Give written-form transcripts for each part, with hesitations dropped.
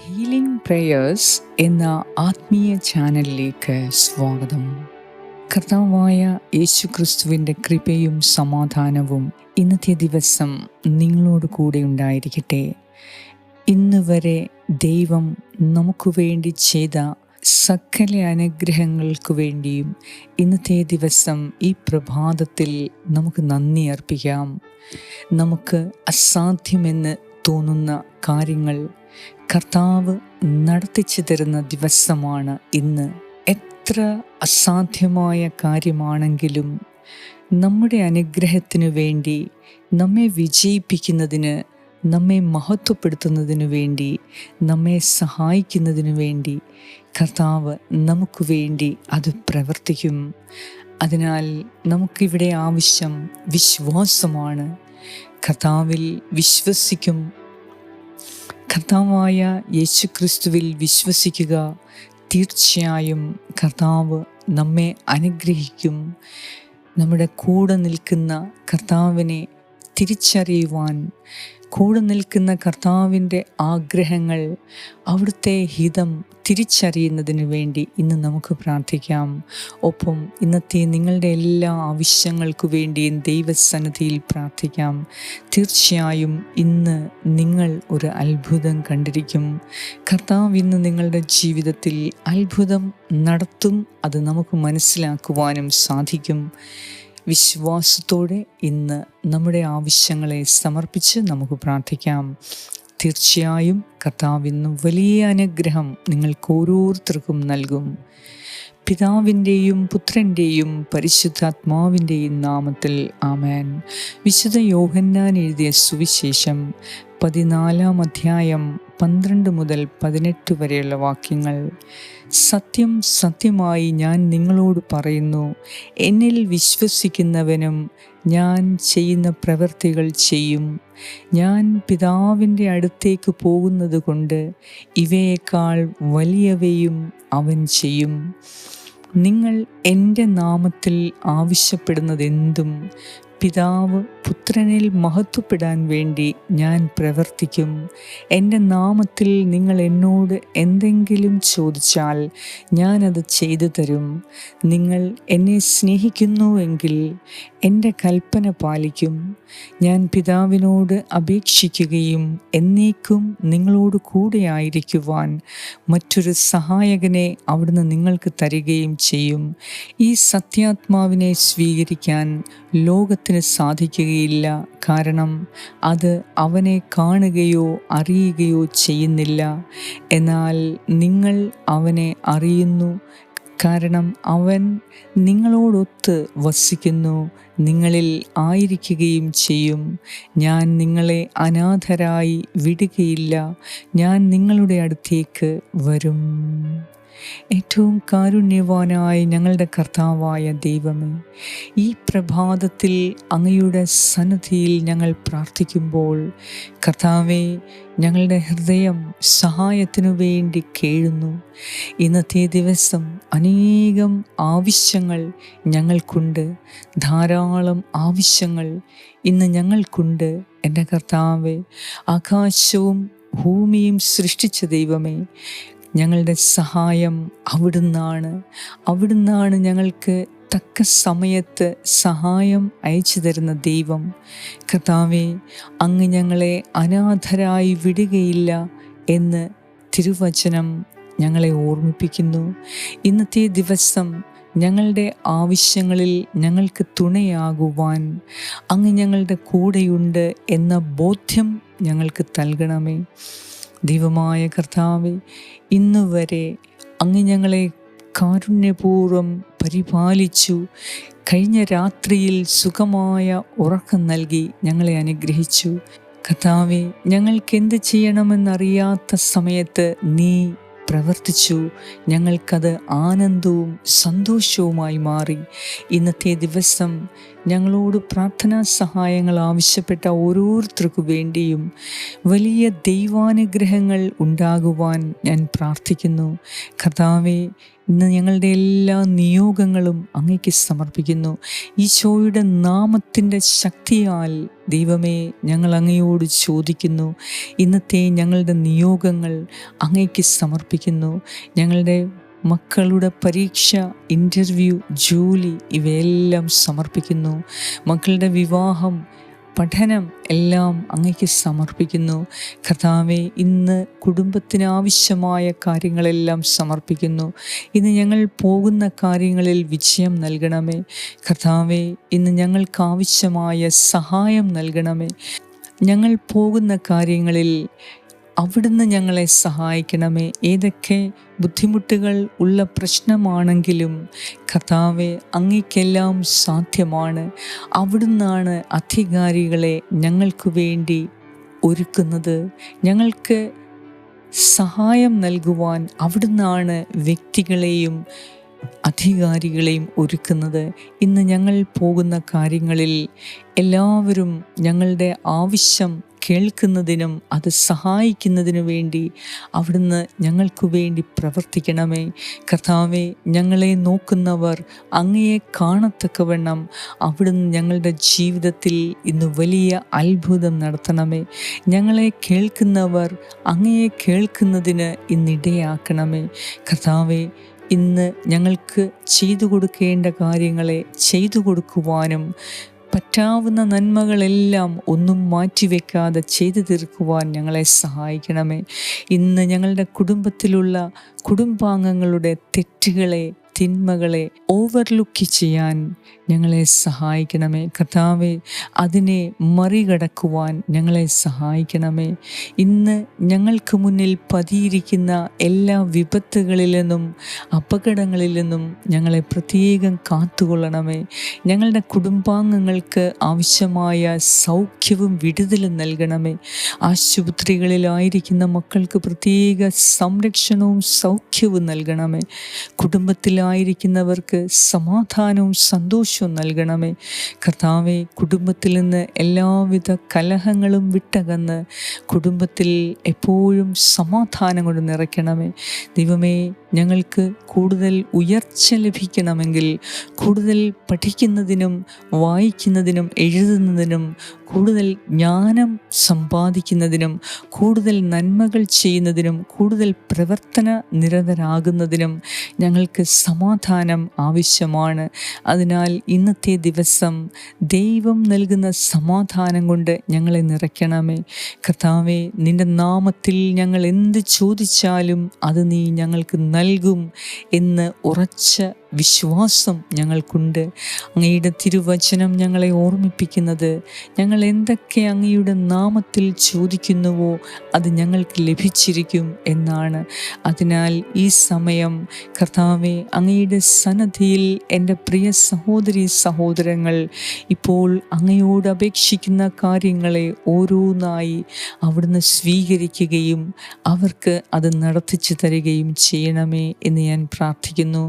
Healing prayers എന്ന ആത്മീയ ചാനലിലേക്ക് സ്വാഗതം. കർത്താവായ യേശുക്രിസ്തുവിൻ്റെ കൃപയും സമാധാനവും ഇന്നത്തെ ദിവസം നിങ്ങളോട് കൂടെ ഉണ്ടായിരിക്കട്ടെ. ഇന്ന് വരെ ദൈവം നമുക്ക് വേണ്ടി ചെയ്ത സകല അനുഗ്രഹങ്ങൾക്ക് വേണ്ടിയും ഇന്നത്തെ ദിവസം ഈ പ്രഭാതത്തിൽ നമുക്ക് നന്ദി അർപ്പിക്കാം. നമുക്ക് അസാധ്യമെന്ന് തോന്നുന്ന കാര്യങ്ങൾ കർത്താവ് നടത്തിച്ചു തരുന്ന ദിവസമാണ് ഇന്ന്. എത്ര അസാധ്യമായ കാര്യമാണെങ്കിലും നമ്മുടെ അനുഗ്രഹത്തിനു വേണ്ടി, നമ്മെ വിജയിപ്പിക്കുന്നതിന്, നമ്മെ മഹത്വപ്പെടുത്തുന്നതിനു വേണ്ടി, നമ്മെ സഹായിക്കുന്നതിനു വേണ്ടി കർത്താവ് നമുക്ക് വേണ്ടി അത് പ്രവർത്തിക്കും. അതിനാൽ നമുക്കിവിടെ ആവശ്യം വിശ്വാസമാണ്. കർത്താവിൽ വിശ്വസിക്കും. കർത്താവായ യേശുക്രിസ്തുവിൽ വിശ്വസിക്കുക. തീർച്ചയായും കർത്താവ് നമ്മെ അനുഗ്രഹിക്കും. നമ്മുടെ കൂടെ നിൽക്കുന്ന കർത്താവിനെ തിരിച്ചറിയുവാൻ, കൂടെ നിൽക്കുന്ന കർത്താവിൻ്റെ ആഗ്രഹങ്ങൾ, അവിടുത്തെ ഹിതം തിരിച്ചറിയുന്നതിന് വേണ്ടി ഇന്ന് നമുക്ക് പ്രാർത്ഥിക്കാം. ഒപ്പം ഇന്നത്തെ നിങ്ങളുടെ എല്ലാ ആവശ്യങ്ങൾക്കു വേണ്ടിയും ദൈവസന്നിധിയിൽ പ്രാർത്ഥിക്കാം. തീർച്ചയായും ഇന്ന് നിങ്ങൾ ഒരു അത്ഭുതം കണ്ടിരിക്കും. കർത്താവ് ഇന്ന് നിങ്ങളുടെ ജീവിതത്തിൽ അത്ഭുതം നടത്തും. അത് നമുക്ക് മനസ്സിലാക്കുവാനും സാധിക്കും. വിശ്വാസത്തോടെ ഇന്ന് നമ്മുടെ ആവശ്യങ്ങളെ സമർപ്പിച്ച് നമുക്ക് പ്രാർത്ഥിക്കാം. തീർച്ചയായും കർത്താവ് ഇന്ന് വലിയ അനുഗ്രഹം നിങ്ങൾക്ക് ഓരോരുത്തർക്കും നൽകും. പിതാവിൻ്റെയും പുത്രൻ്റെയും പരിശുദ്ധാത്മാവിൻ്റെയും നാമത്തിൽ ആമേൻ. വിശുദ്ധ യോഹന്നാൻ എഴുതിയ സുവിശേഷം 14 അധ്യായം 12 മുതൽ 18 വരെയുള്ള വാക്യങ്ങൾ. സത്യം സത്യമായി ഞാൻ നിങ്ങളോട് പറയുന്നു, എന്നിൽ വിശ്വസിക്കുന്നവനും ഞാൻ ചെയ്യുന്ന പ്രവൃത്തികൾ ചെയ്യും. ഞാൻ പിതാവിൻ്റെ അടുത്തേക്ക് പോകുന്നത് കൊണ്ട് ഇവയേക്കാൾ വലിയവയും അവൻ ചെയ്യും. നിങ്ങൾ എൻ്റെ നാമത്തിൽ ആവശ്യപ്പെടുന്നതെന്തും പിതാവ് പുത്രനിൽ മഹത്വപ്പെടാൻ വേണ്ടി ഞാൻ പ്രവർത്തിക്കും. എൻ്റെ നാമത്തിൽ നിങ്ങൾ എന്നോട് എന്തെങ്കിലും ചോദിച്ചാൽ ഞാനത് ചെയ്തു തരും. നിങ്ങൾ എന്നെ സ്നേഹിക്കുന്നുവെങ്കിൽ എൻ്റെ കൽപ്പന പാലിക്കും. ഞാൻ പിതാവിനോട് അപേക്ഷിക്കുകയും എന്നേക്കും നിങ്ങളോട് കൂടെ ആയിരിക്കുവാൻ മറ്റൊരു സഹായകനെ അവിടുന്ന് നിങ്ങൾക്ക് തരികയും ചെയ്യും. ഈ സത്യാത്മാവിനെ സ്വീകരിക്കാൻ ലോകത്തിന് സാധിക്കുകയില്ല. കാരണം അത് അവനെ കാണുകയോ അറിയുകയോ ചെയ്യുന്നില്ല. എന്നാൽ നിങ്ങൾ അവനെ അറിയുന്നു, കാരണം അവൻ നിങ്ങളോടൊത്ത് വസിക്കുന്നു, നിങ്ങളിൽ ആയിരിക്കുകയും ചെയ്യും. ഞാൻ നിങ്ങളെ അനാഥരായി വിടുകയില്ല. ഞാൻ നിങ്ങളുടെ അടുത്തേക്ക് വരും. ഏറ്റവും കാരുണ്യവാനായ ഞങ്ങളുടെ കർത്താവായ ദൈവമേ, ഈ പ്രഭാതത്തിൽ അങ്ങയുടെ സന്നിധിയിൽ ഞങ്ങൾ പ്രാർത്ഥിക്കുമ്പോൾ കർത്താവേ, ഞങ്ങളുടെ ഹൃദയം സഹായത്തിനു വേണ്ടി കേഴുന്നു. ഇന്നത്തെ ദിവസം അനേകം ആവശ്യങ്ങൾ ഞങ്ങൾക്കുണ്ട്. ധാരാളം ആവശ്യങ്ങൾ ഇന്ന് ഞങ്ങൾക്കുണ്ട്. എൻ്റെ കർത്താവേ, ആകാശവും ഭൂമിയും സൃഷ്ടിച്ച ദൈവമേ, ഞങ്ങളുടെ സഹായം അവിടുന്നാണ് ഞങ്ങൾക്ക് തക്ക സമയത്ത് സഹായം അയച്ചു തരുന്ന ദൈവം. കർത്താവേ, അങ്ങ് ഞങ്ങളെ അനാഥരായി വിടുകയില്ല എന്ന് തിരുവചനം ഞങ്ങളെ ഓർമ്മിപ്പിക്കുന്നു. ഇന്നത്തെ ദിവസം ഞങ്ങളുടെ ആവശ്യങ്ങളിൽ ഞങ്ങൾക്ക് തുണയാകുവാൻ അങ്ങ് ഞങ്ങളുടെ കൂടെയുണ്ട് എന്ന ബോധ്യം ഞങ്ങൾക്ക് നൽകണമേ. ദൈവമായ കർത്താവേ, ഇന്നുവരെ അങ്ങ് ഞങ്ങളെ കാരുണ്യപൂർവ്വം പരിപാലിച്ചു. കഴിഞ്ഞ രാത്രിയിൽ സുഖമായ ഉറക്കം നൽകി ഞങ്ങളെ അനുഗ്രഹിച്ചു. കർത്താവേ, ഞങ്ങൾക്ക് എന്ത് ചെയ്യണമെന്നറിയാത്ത സമയത്ത് നീ പ്രവർത്തിച്ചു. ഞങ്ങൾക്കത് ആനന്ദവും സന്തോഷവുമായി മാറി. ഇന്നത്തെ ദിവസം ഞങ്ങളോട് പ്രാർത്ഥനാ സഹായങ്ങൾ ആവശ്യപ്പെട്ട ഓരോരുത്തർക്കു വേണ്ടിയും വലിയ ദൈവാനുഗ്രഹങ്ങൾ ഉണ്ടാകുവാൻ ഞാൻ പ്രാർത്ഥിക്കുന്നു. കർത്താവേ, ഇന്ന് ഞങ്ങളുടെ എല്ലാ നിയോഗങ്ങളും അങ്ങേക്ക് സമർപ്പിക്കുന്നു. ഈശോയുടെ നാമത്തിൻ്റെ ശക്തിയാൽ ദൈവമേ, ഞങ്ങൾ അങ്ങയോട് ചോദിക്കുന്നു. ഇന്നത്തെ ഞങ്ങളുടെ നിയോഗങ്ങൾ അങ്ങേക്ക് സമർപ്പിക്കുന്നു. ഞങ്ങളുടെ മക്കളുടെ പരീക്ഷ, ഇൻ്റർവ്യൂ, ജോലി ഇവയെല്ലാം സമർപ്പിക്കുന്നു. മക്കളുടെ വിവാഹം, പഠനം എല്ലാം അങ്ങേക്ക് സമർപ്പിക്കുന്നു. കർത്താവേ, ഇന്ന് കുടുംബത്തിന് ആവശ്യമായ കാര്യങ്ങളെല്ലാം സമർപ്പിക്കുന്നു. ഇന്ന് ഞങ്ങൾ പോകുന്ന കാര്യങ്ങളിൽ വിജയം നൽകണമേ. കർത്താവേ, ഇന്ന് ഞങ്ങൾക്ക് ആവശ്യമായ സഹായം നൽകണമേ. ഞങ്ങൾ പോകുന്ന കാര്യങ്ങളിൽ അവിടുന്ന് ഞങ്ങളെ സഹായിക്കണമേ. ഏതൊക്കെ ബുദ്ധിമുട്ടുകൾ ഉള്ള പ്രശ്നമാണെങ്കിലും കർത്താവേ, അങ്ങേക്കെല്ലാം സാധ്യമാണ്. അവിടുന്നാണ് അധികാരികളെ ഞങ്ങൾക്ക് വേണ്ടി ഒരുക്കുന്നത്. ഞങ്ങൾക്ക് സഹായം നൽകുവാൻ അവിടുന്നാണ് വ്യക്തികളെയും അധികാരികളെയും ഒരുക്കുന്നത്. ഇന്ന് ഞങ്ങൾ പോകുന്ന കാര്യങ്ങളിൽ എല്ലാവരും ഞങ്ങളുടെ ആവശ്യം കേൾക്കുന്നതിനും അത് സഹായിക്കുന്നതിനു വേണ്ടി അവിടുന്ന് ഞങ്ങൾക്ക് വേണ്ടി പ്രവർത്തിക്കണമേ. കർത്താവേ, ഞങ്ങളെ നോക്കുന്നവർ അങ്ങയെ കാണത്തക്കവണ്ണം അവിടുന്ന് ഞങ്ങളുടെ ജീവിതത്തിൽ ഇന്ന് വലിയ അത്ഭുതം നടത്തണമേ. ഞങ്ങളെ കേൾക്കുന്നവർ അങ്ങയെ കേൾക്കുന്നതിന് ഇന്നിടയാക്കണമേ. കർത്താവേ, ഇന്ന് ഞങ്ങൾക്ക് ചെയ്തു കൊടുക്കേണ്ട കാര്യങ്ങളെ ചെയ്തു കൊടുക്കുവാനും പറ്റാവുന്ന നന്മകളെല്ലാം ഒന്നും മാറ്റിവെക്കാതെ ചെയ്തു തീർക്കുവാൻ ഞങ്ങളെ സഹായിക്കണമേ. ഇന്ന് ഞങ്ങളുടെ കുടുംബത്തിലുള്ള കുടുംബാംഗങ്ങളുടെ തെറ്റുകളെ, തിന്മകളെ ഓവർലുക്ക് ചെയ്യാൻ ഞങ്ങളെ സഹായിക്കണമേ. കർത്താവേ, അതിനെ മറികടക്കുവാൻ ഞങ്ങളെ സഹായിക്കണമേ. ഇന്ന് ഞങ്ങൾക്ക് മുന്നിൽ പതിയിരിക്കുന്ന എല്ലാ വിപത്തുകളിൽ നിന്നും അപകടങ്ങളിൽ നിന്നും ഞങ്ങളെ പ്രത്യേകം കാത്തുകൊള്ളണമേ. ഞങ്ങളുടെ കുടുംബാംഗങ്ങൾക്ക് ആവശ്യമായ സൗഖ്യവും വിടുതലും നൽകണമേ. ആശുപത്രികളിലായിരിക്കുന്ന മക്കൾക്ക് പ്രത്യേക സംരക്ഷണവും സൗഖ്യവും നൽകണമേ. കുടുംബത്തിലായിരിക്കുന്നവർക്ക് സമാധാനവും സന്തോഷവും നൽകണമേ. കർത്താവേ, കുടുംബത്തിൽ നിന്ന് എല്ലാവിധ കലഹങ്ങളും വിട്ടകന്ന് കുടുംബത്തിൽ എപ്പോഴും സമാധാനം കൊണ്ട് നിറയ്ക്കണമേ. ദൈവമേ, ഞങ്ങൾക്ക് കൂടുതൽ ഉയർച്ച ലഭിക്കണമെങ്കിൽ കൂടുതൽ പഠിക്കുന്നതിനും വായിക്കുന്നതിനും എഴുതുന്നതിനും കൂടുതൽ ജ്ഞാനം സമ്പാദിക്കുന്നതിനും കൂടുതൽ നന്മകൾ ചെയ്യുന്നതിനും കൂടുതൽ പ്രവർത്തന നിരതരാകുന്നതിനും ഞങ്ങൾക്ക് സമാധാനം ആവശ്യമാണ്. അതിനാൽ ഇന്നത്തെ ദിവസം ദൈവം നൽകുന്ന സമാധാനം കൊണ്ട് ഞങ്ങളെ നിറയ്ക്കണമേ. കർത്താവേ, നിൻ്റെ നാമത്തിൽ ഞങ്ങൾ എന്ത് ചോദിച്ചാലും അത് നീ ഞങ്ങൾക്ക് നൽകും എന്ന് ഉറച്ച വിശ്വാസം ഞങ്ങൾക്കുണ്ട്. അങ്ങയുടെ തിരുവചനം ഞങ്ങളെ ഓർമ്മിപ്പിക്കുന്നത് ഞങ്ങൾ എന്തൊക്കെ അങ്ങയുടെ നാമത്തിൽ ചോദിക്കുന്നുവോ അത് ഞങ്ങൾക്ക് ലഭിച്ചിരിക്കും എന്നാണ്. അതിനാൽ ഈ സമയം കർത്താവേ, അങ്ങയുടെ സന്നിധിയിൽ എൻ്റെ പ്രിയ സഹോദരി സഹോദരങ്ങൾ ഇപ്പോൾ അങ്ങയോട് അപേക്ഷിക്കുന്ന കാര്യങ്ങളെ ഓരോന്നായി അവിടുന്ന് സ്വീകരിക്കുകയും അവർക്ക് അത് നടത്തിച്ചു തരികയും ചെയ്യണമേ എന്ന് ഞാൻ പ്രാർത്ഥിക്കുന്നു.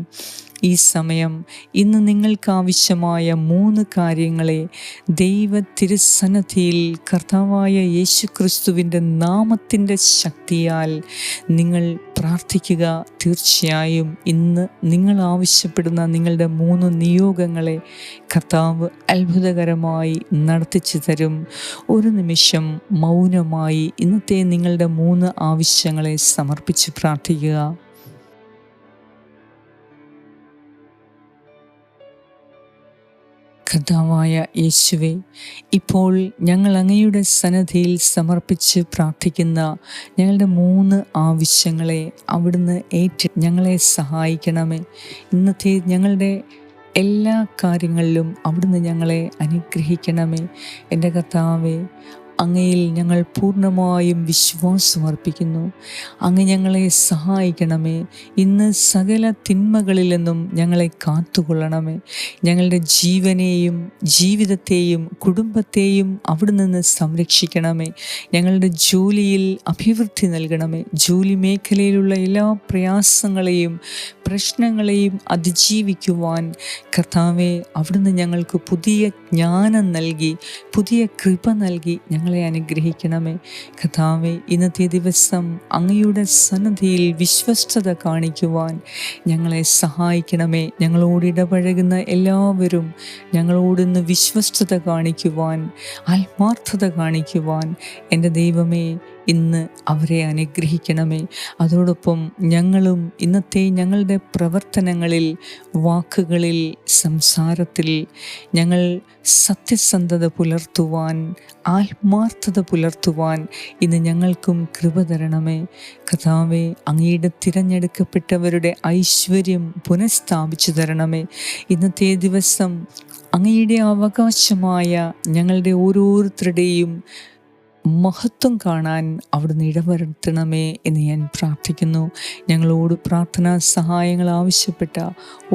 ഈ സമയം ഇന്ന് നിങ്ങൾക്ക് ആവശ്യമായ 3 കാര്യങ്ങളെ ദൈവ തിരുസന്നിധിയിൽ കർത്താവായ യേശുക്രിസ്തുവിൻ്റെ നാമത്തിൻ്റെ ശക്തിയാൽ നിങ്ങൾ പ്രാർത്ഥിക്കുക. തീർച്ചയായും ഇന്ന് നിങ്ങൾ ആവശ്യപ്പെടുന്ന നിങ്ങളുടെ 3 നിയോഗങ്ങളെ കർത്താവ് അത്ഭുതകരമായി നടത്തിച്ചു തരും. ഒരു നിമിഷം മൗനമായി ഇന്നത്തെ നിങ്ങളുടെ 3 ആവശ്യങ്ങളെ സമർപ്പിച്ച് പ്രാർത്ഥിക്കുക. കർത്താവായ യേശുവേ, ഇപ്പോൾ ഞങ്ങൾ അങ്ങയുടെ സന്നിധിയിൽ സമർപ്പിച്ച് പ്രാർത്ഥിക്കുന്ന ഞങ്ങളുടെ 3 ആവശ്യങ്ങളെ അവിടുന്ന് ഞങ്ങളെ സഹായിക്കണമേ. ഇന്നത്തെ ഞങ്ങളുടെ എല്ലാ കാര്യങ്ങളിലും അവിടുന്ന് ഞങ്ങളെ അനുഗ്രഹിക്കണമേ. എൻ്റെ കർത്താവേ, അങ്ങയിൽ ഞങ്ങൾ പൂർണ്ണമായും വിശ്വാസമർപ്പിക്കുന്നു. അങ്ങ് ഞങ്ങളെ സഹായിക്കണമേ. ഇന്ന് സകല തിന്മകളിൽ നിന്നും ഞങ്ങളെ കാത്തുകൊള്ളണമേ. ഞങ്ങളുടെ ജീവനെയും ജീവിതത്തെയും കുടുംബത്തെയും അവിടെ നിന്ന് സംരക്ഷിക്കണമേ. ഞങ്ങളുടെ ജോലിയിൽ അഭിവൃദ്ധി നൽകണമേ. ജോലി മേഖലയിലുള്ള എല്ലാ പ്രയാസങ്ങളെയും പ്രശ്നങ്ങളെയും അതിജീവിക്കുവാൻ കർത്താവേ, അവിടുന്ന് ഞങ്ങൾക്ക് പുതിയ ജ്ഞാനം നൽകി പുതിയ കൃപ നൽകി ഞങ്ങളെ ഞങ്ങളെ അനുഗ്രഹിക്കണമേ. കർത്താവേ, ഇന്നത്തെ ദിവസം അങ്ങയുടെ സന്നിധിയിൽ വിശ്വസ്തത കാണിക്കുവാൻ ഞങ്ങളെ സഹായിക്കണമേ. ഞങ്ങളോട് ഇടപഴകുന്ന എല്ലാവരും ഞങ്ങളോടിന്ന് വിശ്വസ്തത കാണിക്കുവാൻ, ആത്മാർത്ഥത കാണിക്കുവാൻ എൻ്റെ ദൈവമേ ഇന്ന് അവരെ അനുഗ്രഹിക്കണമേ. അതോടൊപ്പം ഞങ്ങളും ഇന്നത്തെ ഞങ്ങളുടെ പ്രവർത്തനങ്ങളിൽ, വാക്കുകളിൽ, സംസാരത്തിൽ ഞങ്ങൾ സത്യസന്ധത പുലർത്തുവാൻ, ആത്മാർത്ഥത പുലർത്തുവാൻ ഇന്ന് ഞങ്ങൾക്കും കൃപ തരണമേ. കർത്താവേ, അങ്ങയുടെ തിരഞ്ഞെടുക്കപ്പെട്ടവരുടെ ഐശ്വര്യം പുനഃസ്ഥാപിച്ചു തരണമേ. ഇന്നത്തെ ദിവസം അങ്ങയുടെ അവകാശമായ ഞങ്ങളുടെ ഓരോരുത്തരുടെയും മഹത്വം കാണാൻ അവിടുന്ന് ഇടവരുത്തണമേ എന്ന് ഞാൻ പ്രാർത്ഥിക്കുന്നു. ഞങ്ങളോട് പ്രാർത്ഥനാ സഹായങ്ങൾ ആവശ്യപ്പെട്ട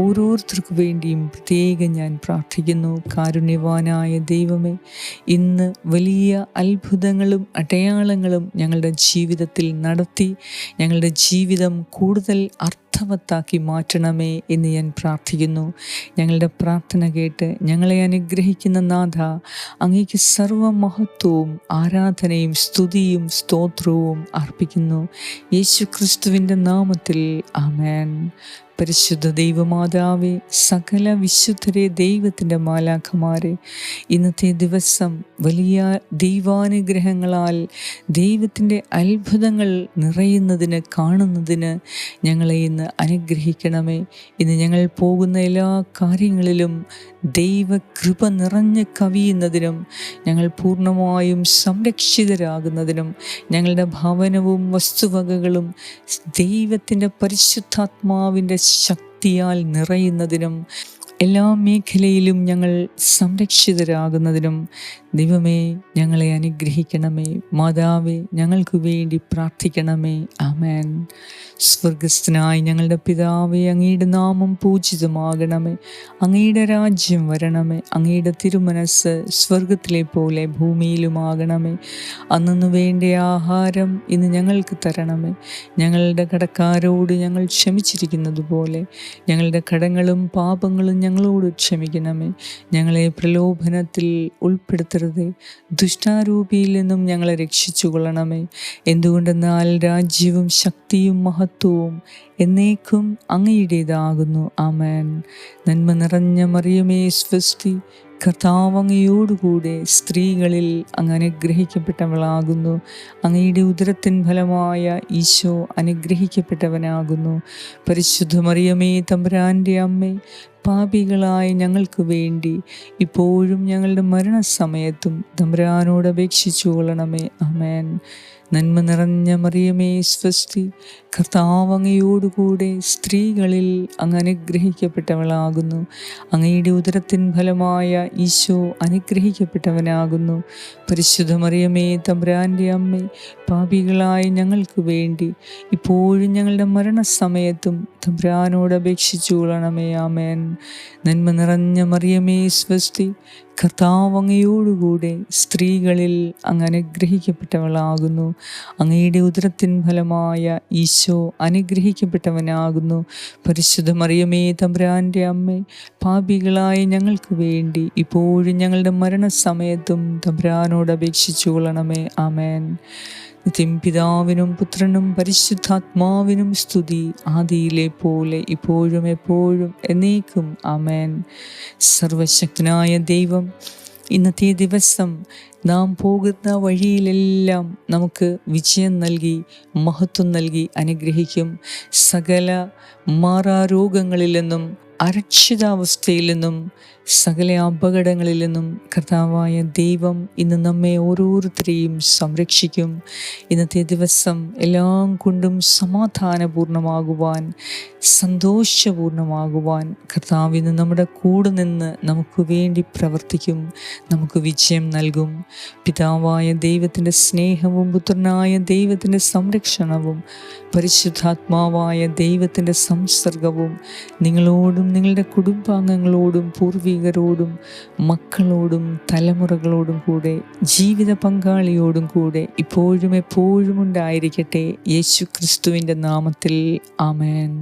ഓരോരുത്തർക്കു വേണ്ടിയും പ്രത്യേകം ഞാൻ പ്രാർത്ഥിക്കുന്നു. കാരുണ്യവാനായ ദൈവമേ, ഇന്ന് വലിയ അത്ഭുതങ്ങളും അടയാളങ്ങളും ഞങ്ങളുടെ ജീവിതത്തിൽ നടത്തി ഞങ്ങളുടെ ജീവിതം കൂടുതൽ അർത്ഥവത്താക്കി മാറ്റണമേ എന്ന് ഞാൻ പ്രാർത്ഥിക്കുന്നു. ഞങ്ങളുടെ പ്രാർത്ഥന കേട്ട് ഞങ്ങളെ അനുഗ്രഹിക്കുന്ന നാഥ, അങ്ങേക്ക് സർവ്വമഹത്വവും ആരാധനയും സ്തുതിയും സ്തോത്രവും അർപ്പിക്കുന്നു. യേശു ക്രിസ്തുവിൻ്റെ നാമത്തിൽ ആമേൻ. പരിശുദ്ധ ദൈവമാതാവേ, സകല വിശുദ്ധരെ, ദൈവത്തിൻ്റെ മാലാഖമാരെ, ഇന്നത്തെ ദിവസം വലിയ ദൈവാനുഗ്രഹങ്ങളാൽ ദൈവത്തിൻ്റെ അത്ഭുതങ്ങൾ നിറയുന്നതിന്, കാണുന്നതിന് ഞങ്ങളെ ഇന്ന് അനുഗ്രഹിക്കണമേ. ഇന്ന് ഞങ്ങൾ പോകുന്ന എല്ലാ കാര്യങ്ങളിലും ദൈവകൃപ നിറഞ്ഞ് കവിയുന്നതിനും ഞങ്ങൾ പൂർണ്ണമായും സംരക്ഷിതരാകുന്നതിനും ഞങ്ങളുടെ ഭവനവും വസ്തുവകകളും ദൈവത്തിൻ്റെ പരിശുദ്ധാത്മാവിൻ്റെ ശക്തിയാൽ നിറയുന്നതിനും എല്ലാ മേഖലയിലും ഞങ്ങൾ സംരക്ഷിതരാകുന്നതിനും ദൈവമേ ഞങ്ങളെ അനുഗ്രഹിക്കണമേ. മാതാവേ, ഞങ്ങൾക്ക് വേണ്ടി പ്രാർത്ഥിക്കണമേ. ആമേൻ. സ്വർഗസ്ഥനായ ഞങ്ങളുടെ പിതാവേ, അങ്ങയുടെ നാമം പൂജിതമാകണമേ. അങ്ങയുടെ രാജ്യം വരണമേ. അങ്ങയുടെ തിരുമനസ് സ്വർഗത്തിലെ പോലെ ഭൂമിയിലുമാകണമേ. അന്നു വേണ്ട ആഹാരം ഇന്ന് ഞങ്ങൾക്ക് തരണമേ. ഞങ്ങളുടെ കടക്കാരോട് ഞങ്ങൾ ക്ഷമിച്ചിരിക്കുന്നത് പോലെ ഞങ്ങളുടെ കടങ്ങളും പാപങ്ങളും ഞങ്ങളോട് ക്ഷമിക്കണമേ. ഞങ്ങളെ പ്രലോഭനത്തിൽ ഉൾപ്പെടുത്തരുതേ. ദുഷ്ടാരൂപിയിൽ നിന്നും ഞങ്ങളെ രക്ഷിച്ചു കൊള്ളണമേ. എന്തുകൊണ്ടെന്നാൽ രാജ്യവും ശക്തിയും മഹത്വവും എന്നേക്കും അങ്ങയുടേതാകുന്നു. ആമേൻ. നന്മ നിറഞ്ഞ മറിയമേ, സ്വസ്തി, കർത്താവ് അങ്ങയോടുകൂടെ സ്ത്രീകളിൽ അങ്ങ് അനുഗ്രഹിക്കപ്പെട്ടവളാകുന്നു. അങ്ങയുടെ ഉദരത്തിൻ ഫലമായ ഈശോ അനുഗ്രഹിക്കപ്പെട്ടവനാകുന്നു. പരിശുദ്ധ മറിയമേ, തമ്പുരാൻ്റെ അമ്മേ, പാപികളായ ഞങ്ങൾക്ക് വേണ്ടി ഇപ്പോഴും ഞങ്ങളുടെ മരണസമയത്തും തമ്പുരാനോട് അപേക്ഷിച്ചു കൊള്ളണമേ. ആമേൻ. നന്മ നിറഞ്ഞ മറിയമേ, സ്വസ്തി, കർത്താവ് അങ്ങയോടുകൂടെ സ്ത്രീകളിൽ അങ്ങ് അനുഗ്രഹിക്കപ്പെട്ടവളാകുന്നു. അങ്ങയുടെ ഉദരത്തിൻ ഫലമായ ഈശോ അനുഗ്രഹിക്കപ്പെട്ടവനാകുന്നു. പരിശുദ്ധ മറിയമേ, തമ്പുരാൻ്റെ അമ്മേ, പാപികളായ ഞങ്ങൾക്ക് വേണ്ടി ഇപ്പോഴും ഞങ്ങളുടെ മരണസമയത്തും തമ്പുരാനോട് അപേക്ഷിച്ചു കൊള്ളണമേ. ആമേൻ. നന്മ നിറഞ്ഞ മറിയമേ, സ്വസ്തി, കർത്താവ് അങ്ങയോടുകൂടെ സ്ത്രീകളിൽ അങ്ങ് അനുഗ്രഹിക്കപ്പെട്ടവളാകുന്നു. അങ്ങയുടെ ഉദരത്തിൻ ഫലമായ ഈശോ അനുഗ്രഹിക്കപ്പെട്ടവനാകുന്നു. പരിശുദ്ധ മറിയമേ, തമ്പുരാൻ്റെ അമ്മേ, പാപികളായ ഞങ്ങൾക്ക് വേണ്ടി ഇപ്പോഴും ഞങ്ങളുടെ മരണസമയത്തും തമ്പുരാനോട് അപേക്ഷിച്ചു കൊള്ളണമേ. ആമേൻ. നിത്യം പിതാവിനും പുത്രനും പരിശുദ്ധാത്മാവിനും സ്തുതി, ആദിയിലെ പോലെ ഇപ്പോഴും എപ്പോഴും എന്നേക്കും. ആമേൻ. സർവശക്തനായ ദൈവം ഇന്നത്തെ ദിവസം നാം പോകുന്ന വഴിയിലെല്ലാം നമുക്ക് വിജയം നൽകി, മഹത്വം നൽകി അനുഗ്രഹിക്കും. സകല മാറാരോഗങ്ങളിൽ നിന്നും, അരക്ഷിതാവസ്ഥയിൽ നിന്നും, സകല അപകടങ്ങളിൽ നിന്നും കർത്താവായ ദൈവം ഇന്ന് നമ്മെ ഓരോരുത്തരെയും സംരക്ഷിക്കും. ഇന്നത്തെ ദിവസം എല്ലാം കൊണ്ടും സമാധാനപൂർണമാകുവാൻ, സന്തോഷപൂർണമാകുവാൻ കർത്താവ് ഇന്ന് നമ്മുടെ കൂടെ നിന്ന് നമുക്ക് വേണ്ടി പ്രവർത്തിക്കും, നമുക്ക് വിജയം നൽകും. പിതാവായ ദൈവത്തിൻ്റെ സ്നേഹവും പുത്രനായ ദൈവത്തിൻ്റെ സംരക്ഷണവും പരിശുദ്ധാത്മാവായ ദൈവത്തിൻ്റെ സംസർഗവും നിങ്ങളോടും നിങ്ങളുടെ കുടുംബാംഗങ്ങളോടും പൂർവികരോടും മക്കളോടും തലമുറകളോടും കൂടെ ജീവിത പങ്കാളിയോടും കൂടെ ഇപ്പോഴും എപ്പോഴും ഉണ്ടായിരിക്കട്ടെ. യേശു ക്രിസ്തുവിൻ്റെ നാമത്തിൽ. ആമേൻ.